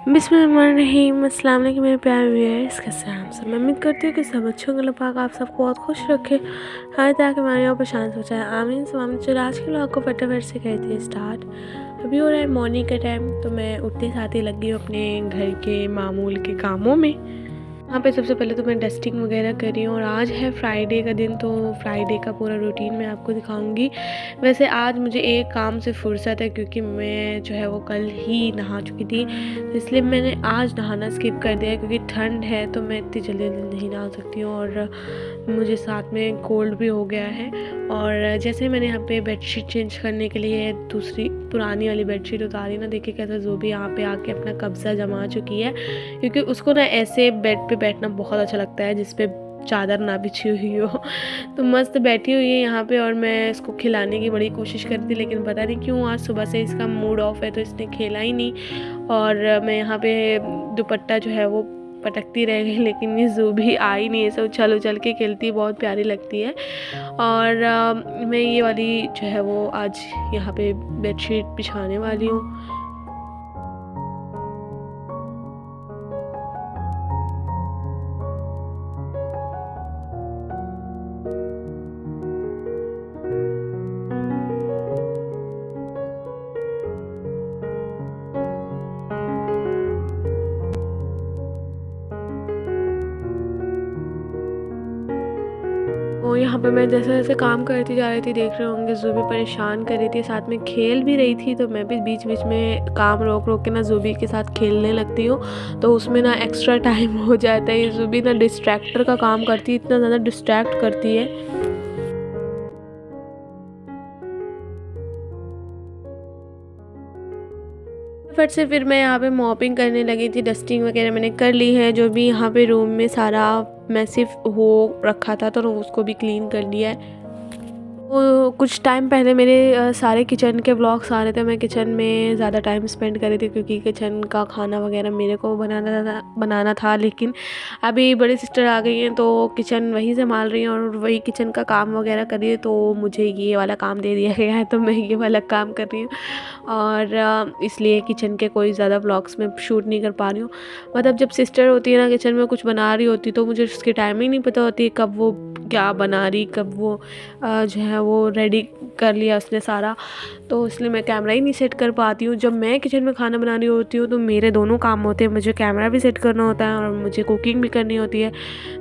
बिस्मिल्लाहिर्रहमानिर्रहीम। अस्सलाम वालेकुम मेरे प्यारे व्यूअर्स, कैसे हैं आप सब। मैं उम्मीद करती हूँ कि सब अच्छे होंगे। अल्लाह पाक आप सबको बहुत खुश रखे, हर तरह के हमारे यहाँ पर शांत हो जाए, आमीन सो आमीन। चलो आज के लोग को फटाफट से कहते हैं स्टार्ट। अभी हो रहा है मॉर्निंग का टाइम, तो मैं उठते साथ ही लगी हूँ अपने घर के मामूल के कामों में। यहाँ पे सबसे पहले तो मैं डस्टिंग वगैरह कर रही हूँ और आज है फ्राइडे का दिन, तो फ्राइडे का पूरा रूटीन मैं आपको दिखाऊंगी। वैसे आज मुझे एक काम से फुर्सत है क्योंकि मैं जो है वो कल ही नहा चुकी थी, तो इसलिए मैंने आज नहाना स्किप कर दिया क्योंकि ठंड है तो मैं इतनी जल्दी जल्दी नहीं नहा सकती हूँ और मुझे साथ में कोल्ड भी हो गया है। और जैसे मैंने यहाँ पे बेडशीट चेंज करने के लिए दूसरी पुरानी वाली बेडशीट उतारी ना, देखिए कैसा जो भी यहाँ पे आके अपना कब्जा जमा चुकी है, क्योंकि उसको ना ऐसे बेड पे बैठना बहुत अच्छा लगता है जिस पे चादर ना बिछी हुई हो। तो मस्त बैठी हुई है यहाँ पे और मैं इसको खिलाने की बड़ी कोशिश कर रही थी, लेकिन पता नहीं क्यों आज सुबह से इसका मूड ऑफ है तो इसने खेला ही नहीं। और मैं यहाँ पे दुपट्टा जो है वो पटकती रह गई, लेकिन ये जो भी आई नहीं है, सब उछल उछल के खेलती है, बहुत प्यारी लगती है। और मैं ये वाली जो है वो आज यहाँ पे बेडशीट बिछाने वाली हूँ। तो यहाँ पे मैं जैसे जैसे काम करती जा रही थी, देख रहे होंगे ज़ूबी परेशान कर रही थी, साथ में खेल भी रही थी, तो मैं भी बीच बीच में काम रोक रोक के ना ज़ूबी के साथ खेलने लगती हूँ, तो उसमें ना एक्स्ट्रा टाइम हो जाता है। ये ज़ूबी ना डिस्ट्रैक्टर का काम करती है, इतना ज़्यादा डिस्ट्रैक्ट करती है। फट से फिर मैं यहाँ पे मॉपिंग करने लगी थी, डस्टिंग वगैरह मैंने कर ली है, जो भी यहाँ पे रूम में सारा मैसिव हो रखा था तो उसको भी क्लीन कर लिया है। वो कुछ टाइम पहले मेरे सारे किचन के व्लॉग्स आ रहे थे, मैं किचन में ज़्यादा टाइम स्पेंड कर रही थी क्योंकि किचन का खाना वगैरह मेरे को बनाना था। लेकिन अभी बड़ी सिस्टर आ गई हैं तो किचन वही संभाल रही हैं और वही किचन का काम वगैरह कर रही है, तो मुझे ये वाला काम दे दिया गया है तो मैं ये वाला काम कर रही हूँ और इसलिए किचन के कोई ज़्यादा व्लॉग्स में शूट नहीं कर पा रही हूँ। मतलब जब सिस्टर होती है ना किचन में कुछ बना रही होती तो मुझे उसकी टाइमिंग नहीं पता होती, कब वो क्या बना रही, कब वो जो है वो रेडी कर लिया उसने सारा, तो इसलिए मैं कैमरा ही नहीं सेट कर पाती हूँ। जब मैं किचन में खाना बना रही होती हूँ तो मेरे दोनों काम होते हैं, मुझे कैमरा भी सेट करना होता है और मुझे कुकिंग भी करनी होती है,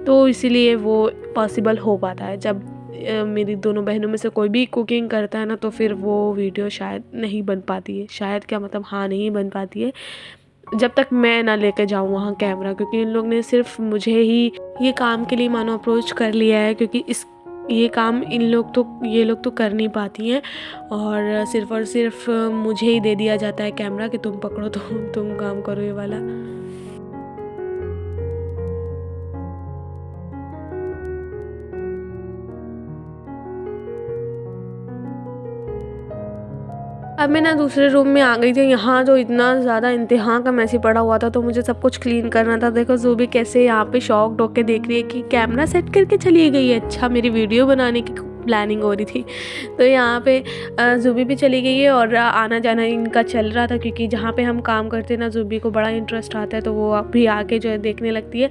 तो इसीलिए वो पॉसिबल हो पाता है। जब मेरी दोनों बहनों में से कोई भी कुकिंग करता है ना तो फिर वो वीडियो शायद नहीं बन पाती है, शायद क्या मतलब हाँ नहीं बन पाती है जब तक मैं ना लेकर जाऊँ वहाँ कैमरा, क्योंकि इन लोग ने सिर्फ मुझे ही ये काम के लिए मानो अप्रोच कर लिया है, क्योंकि ये काम ये लोग तो कर नहीं पाती हैं और सिर्फ मुझे ही दे दिया जाता है कैमरा कि तुम पकड़ो, तो तुम काम करो ये वाला। अब मैं ना दूसरे रूम में आ गई थी, यहाँ तो इतना ज़्यादा इंतहा का मैसी पड़ा हुआ था तो मुझे सब कुछ क्लीन करना था। देखो ज़ूबी कैसे यहाँ पे शॉक्ड होके देख रही है कि कैमरा सेट करके चली गई है, अच्छा मेरी वीडियो बनाने की प्लानिंग हो रही थी। तो यहाँ पे ज़ूबी भी चली गई है और आना जाना इनका चल रहा था, क्योंकि जहाँ पे हम काम करते हैं ना ज़ूबी को बड़ा इंटरेस्ट आता है तो वो भी आके जो है देखने लगती है।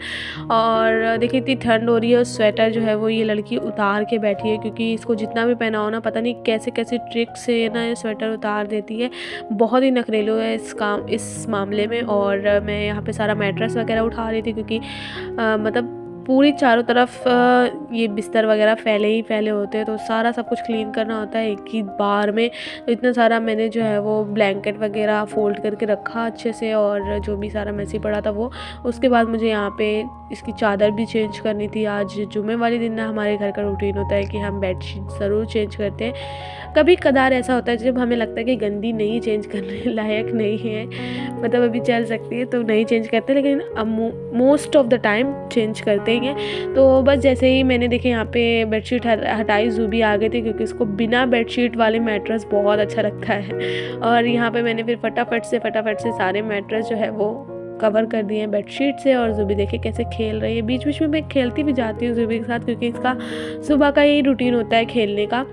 और देखिए इतनी ठंड हो रही है और स्वेटर जो है वो ये लड़की उतार के बैठी है, क्योंकि इसको जितना भी पहना हो ना पता नहीं कैसे कैसे ट्रिक से ना ये स्वेटर उतार देती है। बहुत ही नखरेलू है इस मामले में। और मैं यहाँ पे सारा मैट्रेस वगैरह उठा रही थी क्योंकि मतलब पूरी चारों तरफ ये बिस्तर वगैरह फैले ही फैले होते हैं, तो सारा सब कुछ क्लीन करना होता है एक ही बार में। तो इतना सारा मैंने जो है वो ब्लैंकेट वगैरह फ़ोल्ड करके रखा अच्छे से, और जो भी सारा मैसी पड़ा था वो। उसके बाद मुझे यहाँ पे इसकी चादर भी चेंज करनी थी। आज जुम्मे वाले दिन ना हमारे घर का रूटीन होता है कि हम बेडशीट ज़रूर चेंज करते हैं। कभी कदार ऐसा होता है जब हमें लगता है कि गंदी नहीं चेंज करने लायक नहीं है, मतलब अभी चल सकती है तो नहीं चेंज करते, लेकिन अब most of the time change करते ही हैं। तो बस जैसे ही मैंने देखे यहाँ पे बेडशीट हटाई, ज़ूबी आ गए थे क्योंकि उसको बिना बेडशीट वाले मैट्रेस बहुत अच्छा लगता है। और यहाँ पे मैंने फिर फटाफट से सारे मैट्रेस जो है वो कवर कर दिए हैं बेडशीट से। और ज़ुबी देखिए कैसे खेल रही है। बीच बीच में मैं खेलती भी जाती हूँ ज़ुबी के साथ, क्योंकि इसका सुबह का ही रूटीन होता है खेलने का।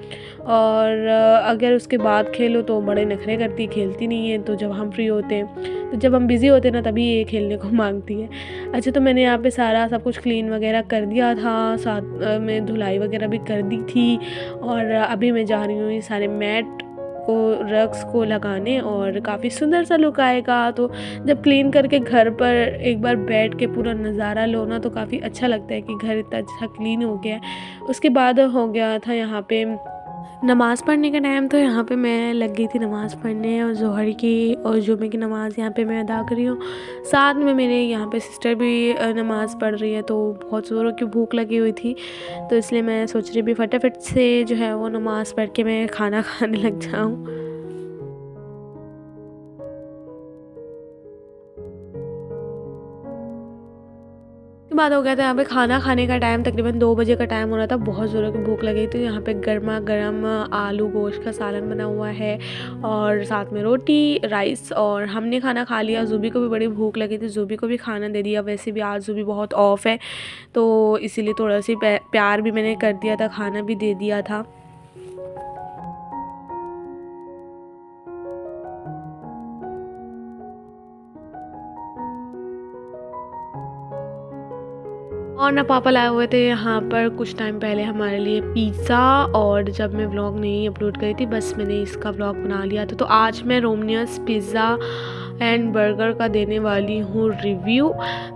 और अगर उसके बाद खेलो तो बड़े नखरे करती, खेलती नहीं है। तो जब हम फ्री होते हैं, तो जब हम बिज़ी होते हैं ना, तभी ये खेलने को मांगती है। अच्छा, तो मैंने यहाँ पे सारा सब कुछ क्लीन वगैरह कर दिया था, साथ में धुलाई वगैरह भी कर दी थी। और अभी मैं जा रही हूँ ये सारे मैट को, रग्स को लगाने, और काफ़ी सुंदर सा लुक आएगा। तो जब क्लीन करके घर पर एक बार बैठ के पूरा नज़ारा लो ना, तो काफ़ी अच्छा लगता है कि घर इतना अच्छा क्लीन हो गया है। उसके बाद हो गया था यहाँ पे नमाज़ पढ़ने का टाइम। तो यहाँ पे मैं लग गई थी नमाज़ पढ़ने, और ज़ोहर की और जुमे की नमाज़ यहाँ पे मैं अदा कर रही हूँ। साथ में मेरे यहाँ पे सिस्टर भी नमाज़ पढ़ रही है। तो बहुत ज़ोरों की भूख लगी हुई थी, तो इसलिए मैं सोच रही भी फटाफट से जो है वो नमाज़ पढ़ के मैं खाना खाने लग जाऊँ। के बाद हो गया था यहाँ पे खाना खाने का टाइम, तकरीबन 2 बजे का टाइम हो रहा था। बहुत ज़ोरों की भूख लगी थी। यहाँ पे गर्मा गर्म आलू गोश्त का सालन बना हुआ है, और साथ में रोटी, राइस, और हमने खाना खा लिया। ज़ुबी को भी बड़ी भूख लगी थी, ज़ुबी को भी खाना दे दिया। वैसे भी आज ज़ुबी बहुत ऑफ है, तो इसीलिए थोड़ा सी प्यार भी मैंने कर दिया था, खाना भी दे दिया था। और ना पापा लाए हुए थे यहाँ पर कुछ टाइम पहले हमारे लिए पिज़्ज़ा। और जब मैं व्लॉग नहीं अपलोड करी थी, बस मैंने इसका व्लॉग बना लिया था। तो आज मैं रोमनियस पिज़्ज़ा एंड बर्गर का देने वाली हूँ रिव्यू।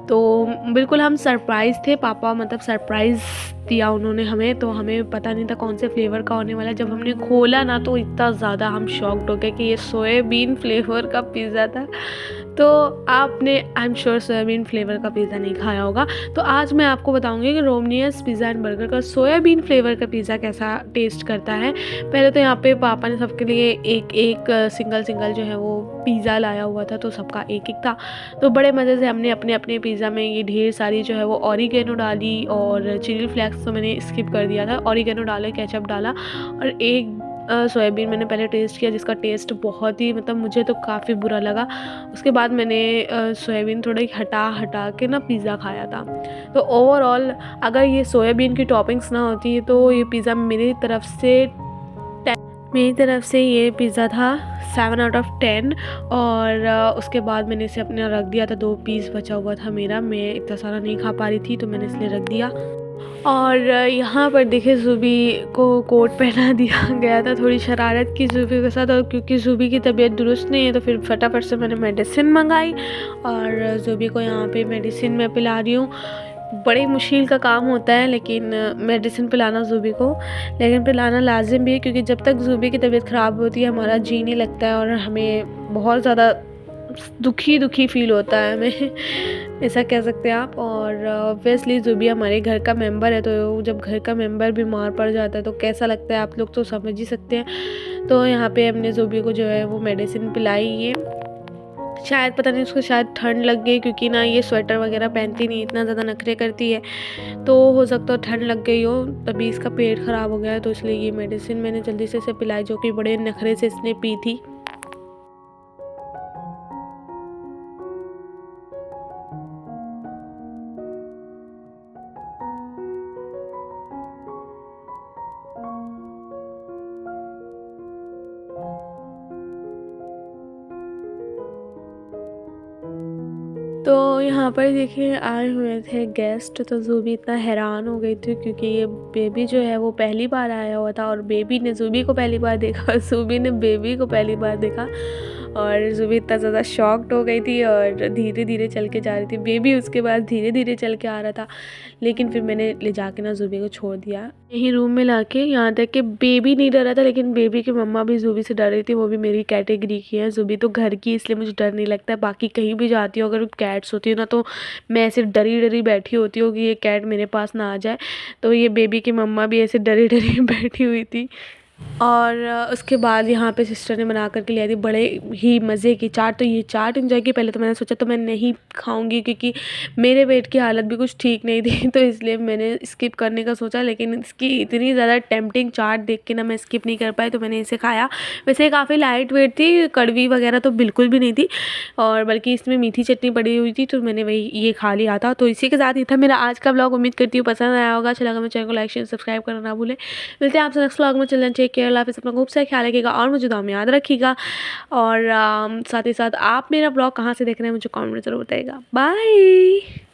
तो बिल्कुल हम सरप्राइज़ थे, पापा मतलब सरप्राइज़ दिया उन्होंने हमें। तो हमें पता नहीं था कौन से फ्लेवर का होने वाला है। जब हमने खोला ना, तो इतना ज़्यादा हम शॉक्ड हो गए कि ये सोयाबीन फ्लेवर का पिज़्ज़ा था। तो आपने I am sure soybean flavour का पिज़्ज़ा नहीं खाया होगा। तो आज मैं आपको बताऊंगी कि रोमनियस पिज़्ज़ा एंड बर्गर का सोयाबीन फ्लेवर का पिज़्ज़ा कैसा टेस्ट करता है। पहले तो यहाँ पे पापा ने सबके लिए एक एक सिंगल जो है वो पिज़्ज़ा लाया हुआ था, तो सबका एक एक था। तो बड़े मज़े से हमने अपने अपने पिज़्ज़ा में ये ढेर सारी जो है वो ऑरिगेनो डाली, और चिली फ्लेक्स तो मैंने स्किप कर दिया था। ऑरिगेनो डाला, केचप डाला, और एक सोयाबीन मैंने पहले टेस्ट किया, जिसका टेस्ट बहुत ही मतलब मुझे तो काफ़ी बुरा लगा। उसके बाद मैंने सोयाबीन थोड़ी हटा के ना पिज़्ज़ा खाया था। तो ओवरऑल अगर ये सोयाबीन की टॉपिंग्स ना होती तो ये पिज़्ज़ा मेरी तरफ से ये पिज़्ज़ा था 7 आउट ऑफ 10। और उसके बाद मैंने इसे अपने रख दिया था। 2 पीस बचा हुआ था मेरा, मैं इतना सारा नहीं खा पा रही थी, तो मैंने इसलिए रख दिया। और यहाँ पर देखिए ज़ुबी को कोट पहना दिया गया था, थोड़ी शरारत की ज़ुबी के साथ। और क्योंकि ज़ुबी की तबीयत दुरुस्त नहीं है, तो फिर फटाफट से मैंने मेडिसिन मंगाई, और ज़ुबी को यहाँ पे मेडिसिन मैं पिला रही हूँ। बड़ी मुश्किल का काम होता है, लेकिन मेडिसिन पिलाना ज़ुबी को, लेकिन पिलाना लाजिम भी है, क्योंकि जब तक ज़ुबी की तबीयत ख़राब होती है हमारा जी नहीं लगता है, और हमें बहुत ज़्यादा दुखी फ़ील होता है हमें ऐसा कह सकते हैं आप। और ऑब्वियसली ज़ुबी हमारे घर का मेंबर है, तो जब घर का मेंबर बीमार पड़ जाता है तो कैसा लगता है आप लोग तो समझ ही सकते हैं। तो यहाँ पे हमने ज़ुबी को जो है वो मेडिसिन पिलाई है। शायद पता नहीं उसको शायद ठंड लग गई, क्योंकि ना ये स्वेटर वगैरह पहनती नहीं, इतना ज़्यादा नखरे करती है, तो हो सकता है ठंड लग गई हो, तभी इसका पेट ख़राब हो गया है। तो इसलिए ये मेडिसिन मैंने जल्दी से इसे पिलाई, जो कि बड़े नखरे से इसने पी थी। तो यहाँ पर देखिए आए हुए थे गेस्ट, तो ज़ुबी इतना हैरान हो गई थी, क्योंकि ये बेबी जो है वो पहली बार आया हुआ था, और बेबी ने ज़ुबी को पहली बार देखा, और ज़ुबी ने बेबी को पहली बार देखा। और ज़ुबी इतना ज़्यादा शॉक्ड हो गई थी, और धीरे धीरे चल के जा रही थी। बेबी उसके बाद धीरे धीरे चल के आ रहा था, लेकिन फिर मैंने ले जाके ना ज़ुबी को छोड़ दिया यहीं रूम में लाके। यहाँ तक कि बेबी नहीं डरा था, लेकिन बेबी की मम्मा भी ज़ुबी से डर रही थी। वो भी मेरी कैटेगरी की है, ज़ुबी तो घर की, इसलिए मुझे डर नहीं लगता। बाकी कहीं भी जाती हूँ, अगर कैट्स होती है ना, तो मैं ऐसे डरी डरी बैठी होती हूँ कि ये कैट मेरे पास ना आ जाए। तो ये बेबी की मम्मा भी ऐसे डरी डरी बैठी हुई थी। और उसके बाद यहाँ पे सिस्टर ने बना कर के ले आई थी बड़े ही मज़े की चाट। तो ये चाट एंजॉय की। पहले तो मैंने सोचा तो मैं नहीं खाऊंगी क्योंकि मेरे पेट की हालत भी कुछ ठीक नहीं थी तो इसलिए मैंने स्किप करने का सोचा, लेकिन इसकी इतनी ज़्यादा टेम्पटिंग चाट देख के ना मैं स्किप नहीं कर पाई, तो मैंने इसे खाया। वैसे काफ़ी लाइट वेट थी, कड़वी वगैरह तो बिल्कुल भी नहीं थी, और बल्कि इसमें मीठी चटनी पड़ी हुई थी, तो मैंने वही ये खा लिया था। तो इसी के साथ ये था मेरा आज का ब्लॉग। उम्मीद करती हूँ पसंद आया होगा। अच्छा लगा मेरे चैनल को लाइक शेयर सब्सक्राइब करना ना भूलें। मिलते हैं आपसे नेक्स्ट व्लॉग में। चिल्ड्रन टेक केयर, अल्लाह हाफ़िज़। अपना खूब सारा ख्याल रखिएगा और मुझे दुआ में याद रखिएगा। और साथ ही साथ आप मेरा ब्लॉग कहाँ से देख रहे हैं मुझे कमेंट में ज़रूर बताइएगा। बाय।